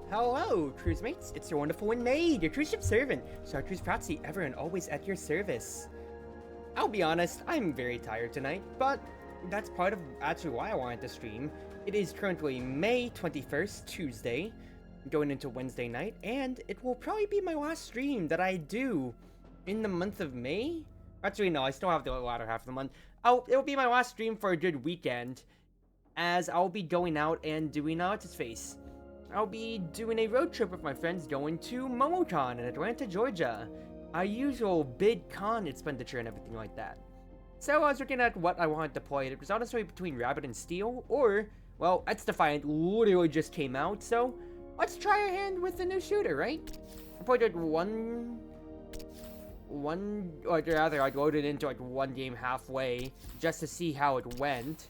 Hello, cruise mates. It's your Wonderful Wind Maid, your Cruz Ship Servant, Chartreuse Proxy, ever and always at your service. I'll be honest, I'm very tired tonight, but that's part of actually why I wanted to stream. It is currently May 21st, Tuesday, going into Wednesday night, and it will probably be my last stream that I do in the month of May. Actually, no, I still have the latter half of the month. It'll be my last stream for a good weekend, as I'll be going out and doing what's his face. I'll be doing a road trip with my friends going to MomoCon in Atlanta, Georgia. Our usual big con expenditure and everything like that. So I was looking at what I wanted to play. It was honestly between Rabbit and Steel, or, well, XDefiant literally just came out, so let's try our hand with the new shooter, right? I played like or rather I loaded into like one game halfway just to see how it went.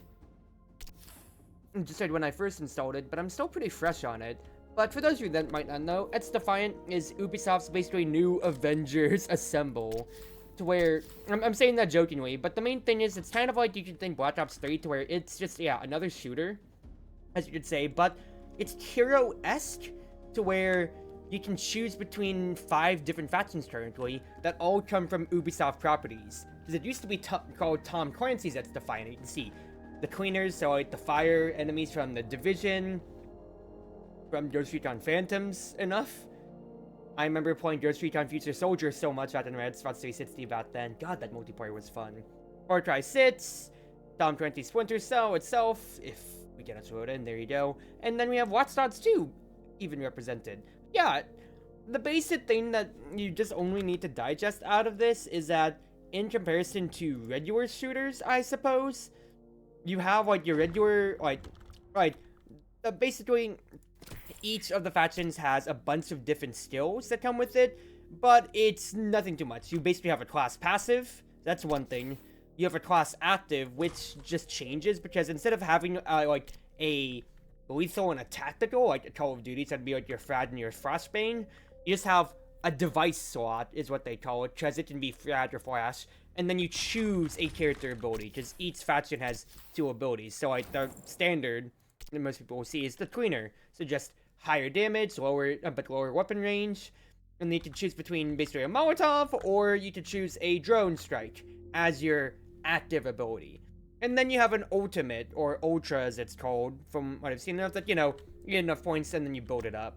Just like when I first installed it, but I'm still pretty fresh on it. But for those of you that might not know, XDefiant is Ubisoft's basically new Avengers Assemble. To where, I'm saying that jokingly, but the main thing is it's kind of like you could think Black Ops 3, to where it's just, yeah, another shooter, as you could say, but it's hero-esque, to where you can choose between 5 different factions currently that all come from Ubisoft properties. Because it used to be called Tom Clancy's XDefiant. You can see the cleaners, so like the fire enemies from the Division, from Ghost Recon Phantoms, enough. I remember playing Ghost Recon Future Soldier so much back in Red Spots 360 back then. God, that multiplayer was fun. Far Cry 6, Tom Clancy's Splinter Cell itself, if we get it loaded in, there you go. And then we have Watch Dogs 2, even represented. Yeah, the basic thing that you just only need to digest out of this is that, in comparison to regular shooters, I suppose, you have like your regular, basically each of the factions has a bunch of different skills that come with it, but it's nothing too much. You basically have a class passive, that's one thing. You have a class active, which just changes, because instead of having like a lethal and a tactical, like a Call of Duty, so that'd be like your Frad and your Frostbane, you just have a device slot, is what they call it, because it can be Frad or Flash, and then you choose a character ability, because each faction has 2 abilities. So like the standard that most people will see is the Cleaner, so just higher damage, but lower weapon range, and then you can choose between basically a Molotov, or you can choose a Drone Strike as your active ability. And then you have an ultimate, or ultra as it's called, from what I've seen, that, you know, you get enough points and then you build it up.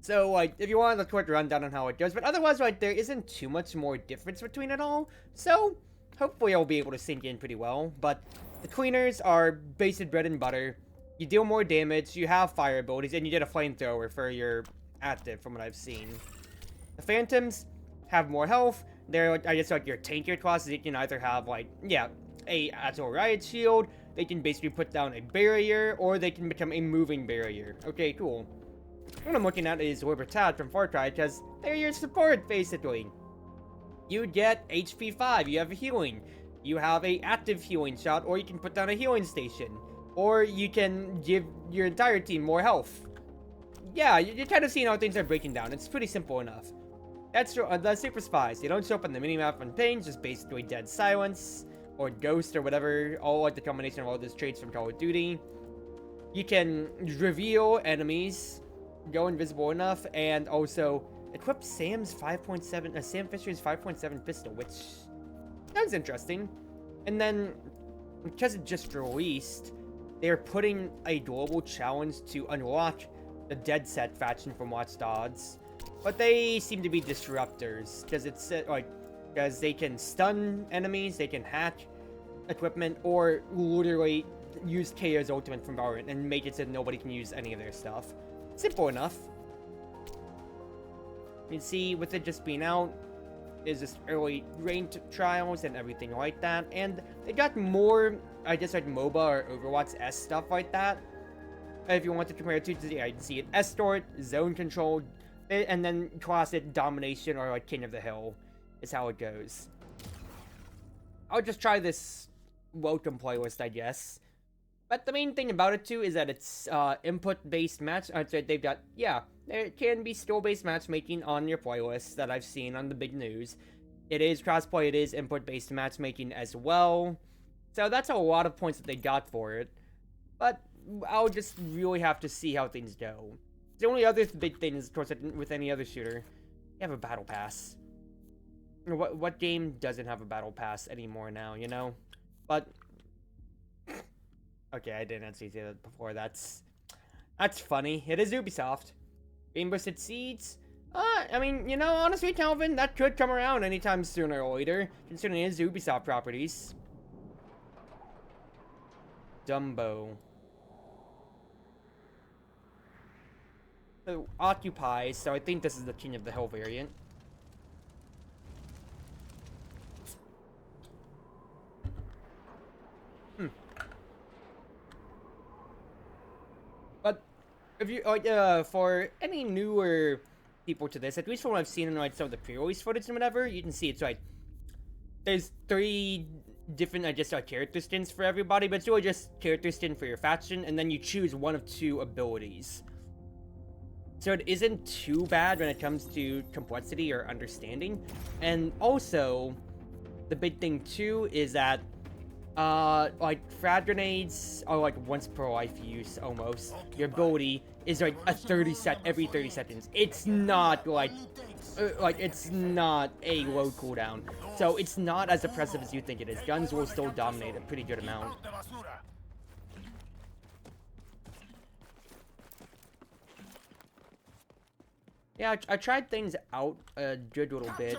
So, like, if you want a quick rundown on how it goes, but otherwise, like, there isn't too much more difference between it all, so hopefully I'll be able to sink in pretty well. But the Cleaners are basic bread and butter. You deal more damage, you have fire abilities, and you get a flamethrower for your active, from what I've seen. The Phantoms have more health. They're, I guess, like your tankier classes. You can either have, like, yeah, a actual riot shield, they can basically put down a barrier, or they can become a moving barrier. Okay, cool. What I'm looking at is Libertad from Far Cry, because they're your support, basically. You get HP 5, you have healing, you have a active healing shot, or you can put down a healing station, or you can give your entire team more health. Yeah, you're kind of seeing how things are breaking down. It's pretty simple enough. That's the Super Spies. They don't show up on the minimap on ping, just basically dead silence, or ghost, or whatever, all like the combination of all those traits from Call of Duty. You can reveal enemies, go invisible enough, and also equip Sam's 5.7, Sam Fisher's 5.7 pistol, which sounds interesting. And then, because it just released, they're putting a global challenge to unlock the Dead Set faction from Watch Dogs, but they seem to be disruptors, because it's like, because they can stun enemies, they can hack equipment, or literally use KO's ultimate from Valorant and make it so nobody can use any of their stuff. Simple enough. You can see, with it just being out, is just early ranked trials and everything like that, and they got more, I guess, like MOBA or Overwatch-esque stuff like that. If you want to compare it to, yeah, you can see it Escort, Zone Control, and then classic Domination or like King of the Hill is how it goes. I'll just try this welcome playlist, I guess. But the main thing about it, too, is that it's input-based match. They've got, yeah, there can be skill-based matchmaking on your playlist that I've seen on the big news. It is crossplay, it is input-based matchmaking as well. So that's a lot of points that they got for it. But I'll just really have to see how things go. The only other big thing is, of course, with any other shooter, you have a battle pass. What game doesn't have a battle pass anymore now, you know? But okay, I didn't actually say that before. That's funny. It is Ubisoft. Rainbow Six Siege. I mean, you know, honestly, Calvin, that could come around anytime sooner or later, considering it is Ubisoft properties. Dumbo. So, Occupy, so I think this is the King of the Hill variant. But, if you, for any newer people to this, at least from what I've seen in, like, some of the pre-release footage and whatever, you can see it's, like, there's 3 different, I guess, character stints for everybody, but it's really just character stint for your faction, and then you choose one of 2 abilities. So it isn't too bad when it comes to complexity or understanding. And also, the big thing too is that, like, frag grenades are like once per life use almost. Your ability is like every 30 seconds. It's not like it's not a low cooldown. So it's not as oppressive as you think it is. Guns will still dominate a pretty good amount. Yeah, I tried things out a good little bit.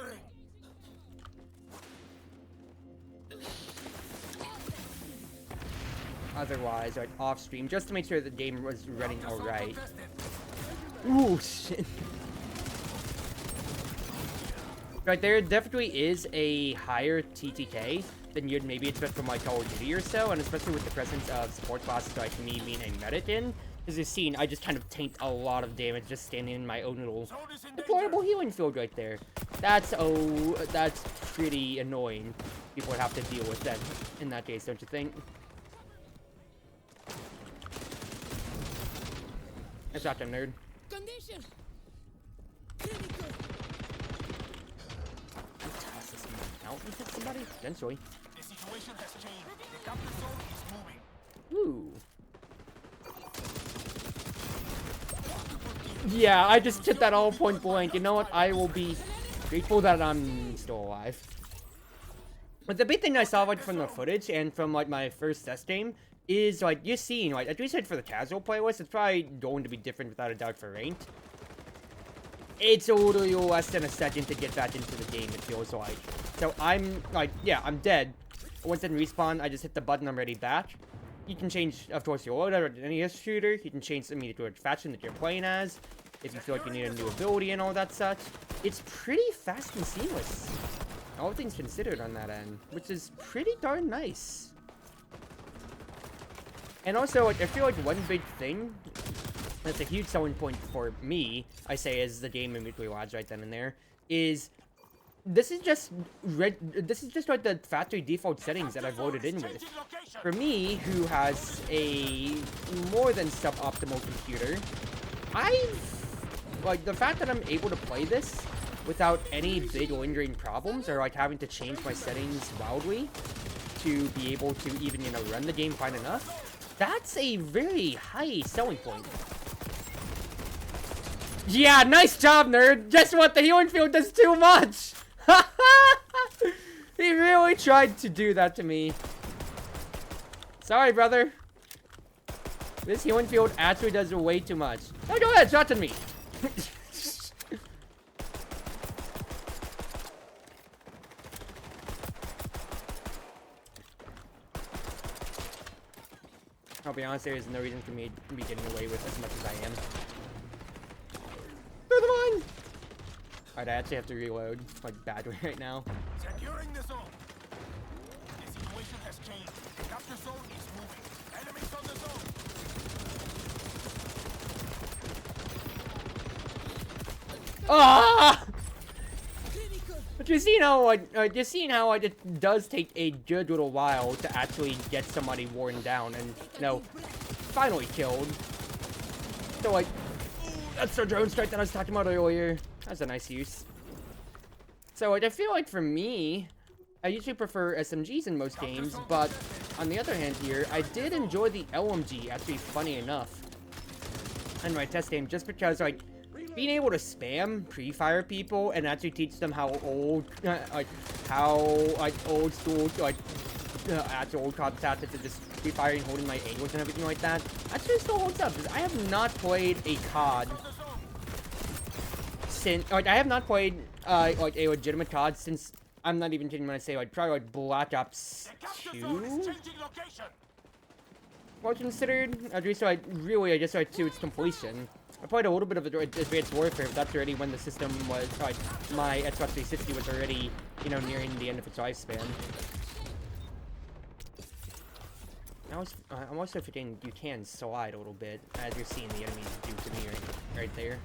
Otherwise, like, off stream, just to make sure the game was running alright. Ooh, shit. Right, there definitely is a higher TTK than you'd maybe expect from, like, Call of Duty or so, and especially with the presence of support classes like me being a medic in. As you've seen, I just kind of tank a lot of damage just standing in my own little deployable healing field right there. That's pretty annoying. People would have to deal with that in that case, don't you think? I shot them, nerd. Condition. Toss this out and hit somebody? Eventually. The situation has changed. The capture zone is moving. Ooh. Yeah, I just hit that all point blank. You know what? I will be grateful that I'm still alive. But the big thing I saw, like, from the footage and from, like, my first test game is, like, you're seeing, like, at least like, for the casual playlist, it's probably going to be different without a doubt for ranked. It's a little less than a second to get back into the game, it feels like. So I'm, like, yeah, I'm dead. Once I respawn, I just hit the button, I'm ready back. You can change, of course, your loadout or any shooter. You can change immediately which faction that you're playing as. If you feel like you need a new ability and all that such. It's pretty fast and seamless. All things considered on that end. Which is pretty darn nice. And also, like, I feel like one big thing that's a huge selling point for me, I say, as the game immediately lads right then and there, is this is just like the factory default settings that I've loaded in with. For me, who has a more than suboptimal computer, like, the fact that I'm able to play this without any big lingering problems, or like having to change my settings wildly to be able to even, you know, run the game fine enough, that's a very high selling point. Yeah, nice job, nerd! Guess what? The healing field does too much! He really tried to do that to me. Sorry, brother. This healing field actually does way too much. Oh, go ahead, shot to me. I'll be honest, there is no reason for me to be getting away with as much as I am. Through the mine! Alright, I actually have to reload, like, badly right now. Securing the zone. The situation has changed. The capture zone is moving. Enemies on the zone. Ah! But you're seeing how, like, it does take a good little while to actually get somebody worn down and, you know, finally killed. So, like, that's the drone strike that I was talking about earlier. That's a nice use. So, like, I feel like for me, I usually prefer SMGs in most games, but on the other hand here, I did enjoy the LMG, actually, funny enough. on my test game just because, like, being able to spam pre-fire people and actually teach them how old, old school, actual old COD tactics of just pre-firing, holding my angles and everything like that, actually still holds up, because I have not played a COD since, like, I have not played, like, a legitimate COD since, I'm not even kidding when I say, like, probably, like, Black Ops 2? Well considered, at least, like, really, I guess, like, to its completion. I played a little bit of Advanced Warfare, but that's already when the system was, like, my Xbox 360 was already, you know, nearing the end of its lifespan. I'm also forgetting you can slide a little bit, as you're seeing the enemies do to me right there.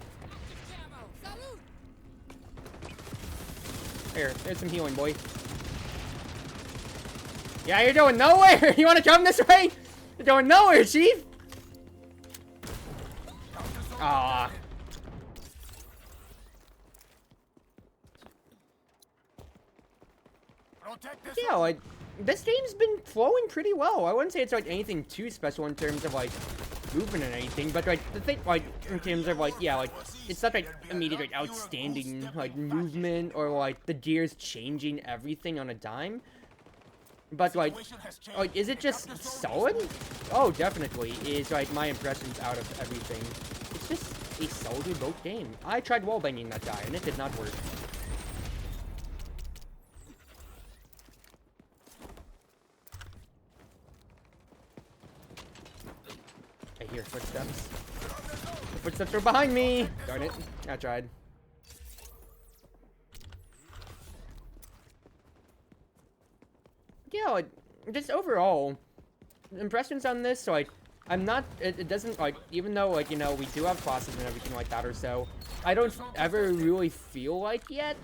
There's some healing, boy. Yeah, you're going nowhere! You wanna come this way? You're going nowhere, Chief! Ah. Yeah, like, this game's been flowing pretty well. I wouldn't say it's, like, anything too special in terms of, like, movement and anything, but, like, the thing, like, in terms of, like, yeah, like, it's not, like, immediate, like, outstanding, like, movement or, like, the gears changing everything on a dime. But, like, is it just solid? Oh, definitely is, like, my impressions out of everything. It's just a solid remote game. I tried wallbanging that guy, and it did not work. I hear footsteps. The footsteps are behind me! Darn it. I tried. Yeah, like, just overall, impressions on this, so, like, I'm not, it doesn't, like, even though, like, you know, we do have classes and everything like that or so, I don't ever really feel like yet,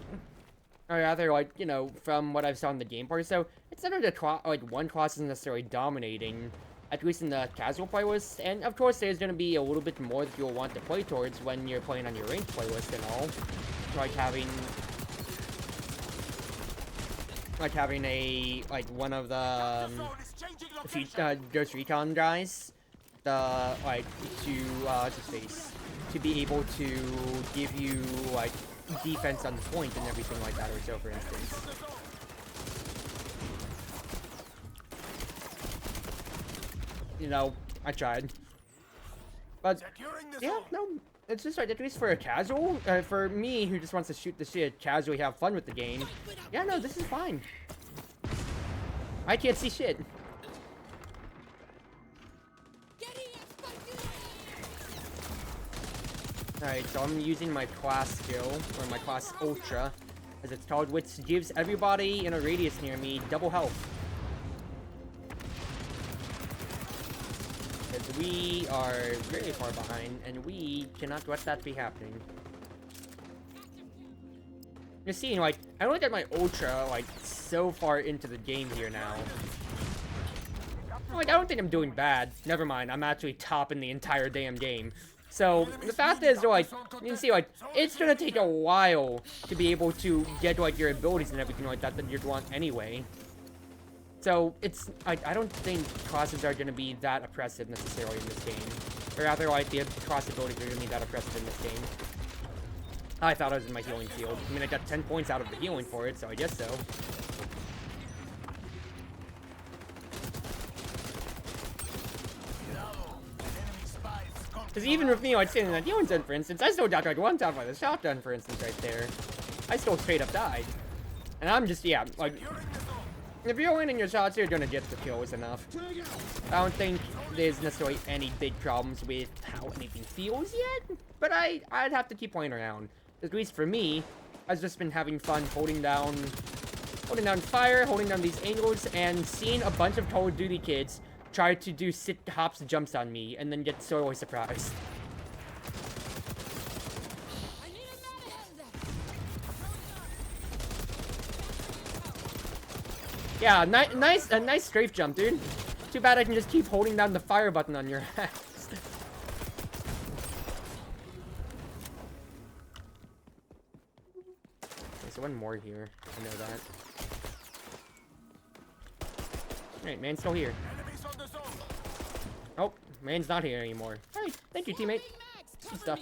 or rather, like, you know, from what I've saw in the gameplay or so, it's not like, one class isn't necessarily dominating, at least in the casual playlist, and of course there's gonna be a little bit more that you'll want to play towards when you're playing on your ranked playlist and all, like having a, like, one of the, Ghost Recon guys, like, to be able to give you, like, defense on point and everything like that, or so, for instance. You know, I tried. But, yeah, no, it's just like, at least for a casual, for me, who just wants to shoot the shit, casually have fun with the game, yeah, no, this is fine. I can't see shit. Alright, so I'm using my class skill, or my class Ultra, as it's called, which gives everybody in a radius near me double health. Because we are very far behind, and we cannot let that be happening. You're seeing, like, I only got my Ultra, like, so far into the game here now. Like, I don't think I'm doing bad. Never mind, I'm actually top in the entire damn game. So, the fact is, like, you can see, like, it's gonna take a while to be able to get, like, your abilities and everything like that you'd want anyway. So, it's, like, I don't think classes are gonna be that oppressive necessarily in this game. Or rather, like, the class abilities are gonna be that oppressive in this game. I thought I was in my healing field. I mean, I got 10 points out of the healing for it, so I guess so. Because even with me, like, sitting in that healing zone, for instance, I still got, like, one shot by the shotgun, for instance, right there. I still straight up died. And I'm just, yeah, like, if you're winning your shots, you're gonna get the kills enough. I don't think there's necessarily any big problems with how anything feels yet, but I'd have to keep playing around. At least for me, I've just been having fun holding down fire, holding down these angles, and seeing a bunch of Call of Duty kids try to do hops and jumps on me, and then get sorely surprised. Yeah, nice strafe jump, dude. Too bad I can just keep holding down the fire button on your ass. There's one more here. I know that. Alright, man's still here. Oh, man's not here anymore. Alright, thank you, teammate. stuff.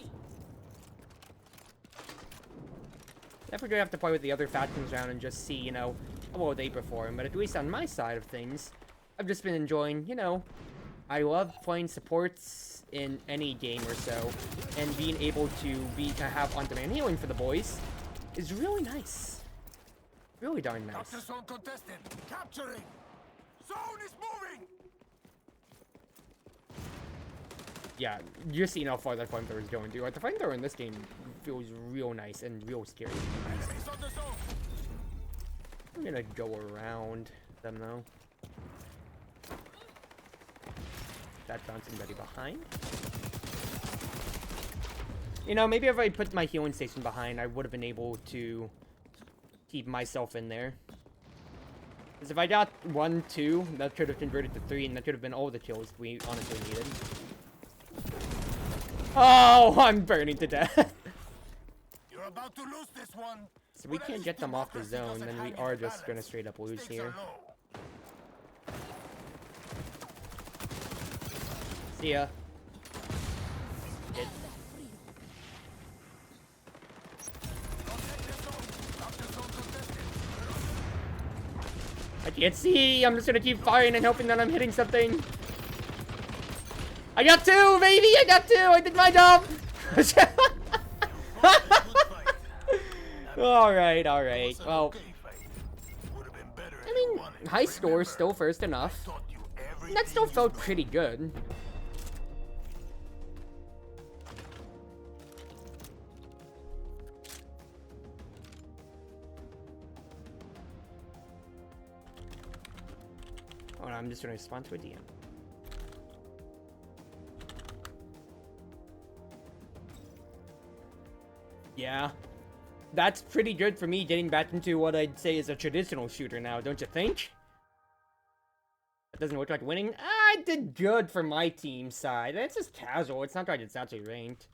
Definitely gonna have to play with the other factions around and just see, you know, how well they perform. But at least on my side of things, I've just been enjoying, you know, I love playing supports in any game or so, and being able to have on-demand healing for the boys is really nice. Really darn nice. Capture zone contested. Capturing. Zone is moving. Yeah, you're seeing how far that flamethrower is going, dude. Like, the flamethrower in this game feels real nice and real scary. Enemies on the zone. I'm gonna go around them, though. That found somebody behind. You know, maybe if I put my healing station behind, I would have been able to keep myself in there. Because if I got 1, 2, that could have converted to 3, and that could have been all the kills we honestly needed. Oh, I'm burning to death. You're about to lose this one. So we can't get them off the zone, then we are just gonna straight up lose here. See ya. Dead. I can't see. I'm just gonna keep firing and hoping that I'm hitting something. I got 2, baby! I got 2! I did my job! Alright, alright. Well, I mean, high score, still first enough. That still felt pretty good. Oh, no, I'm just gonna respond to a DM. Yeah. That's pretty good for me getting back into what I'd say is a traditional shooter now, don't you think? That doesn't look like winning. I did good for my team side. It's just casual. It's not like it's actually ranked.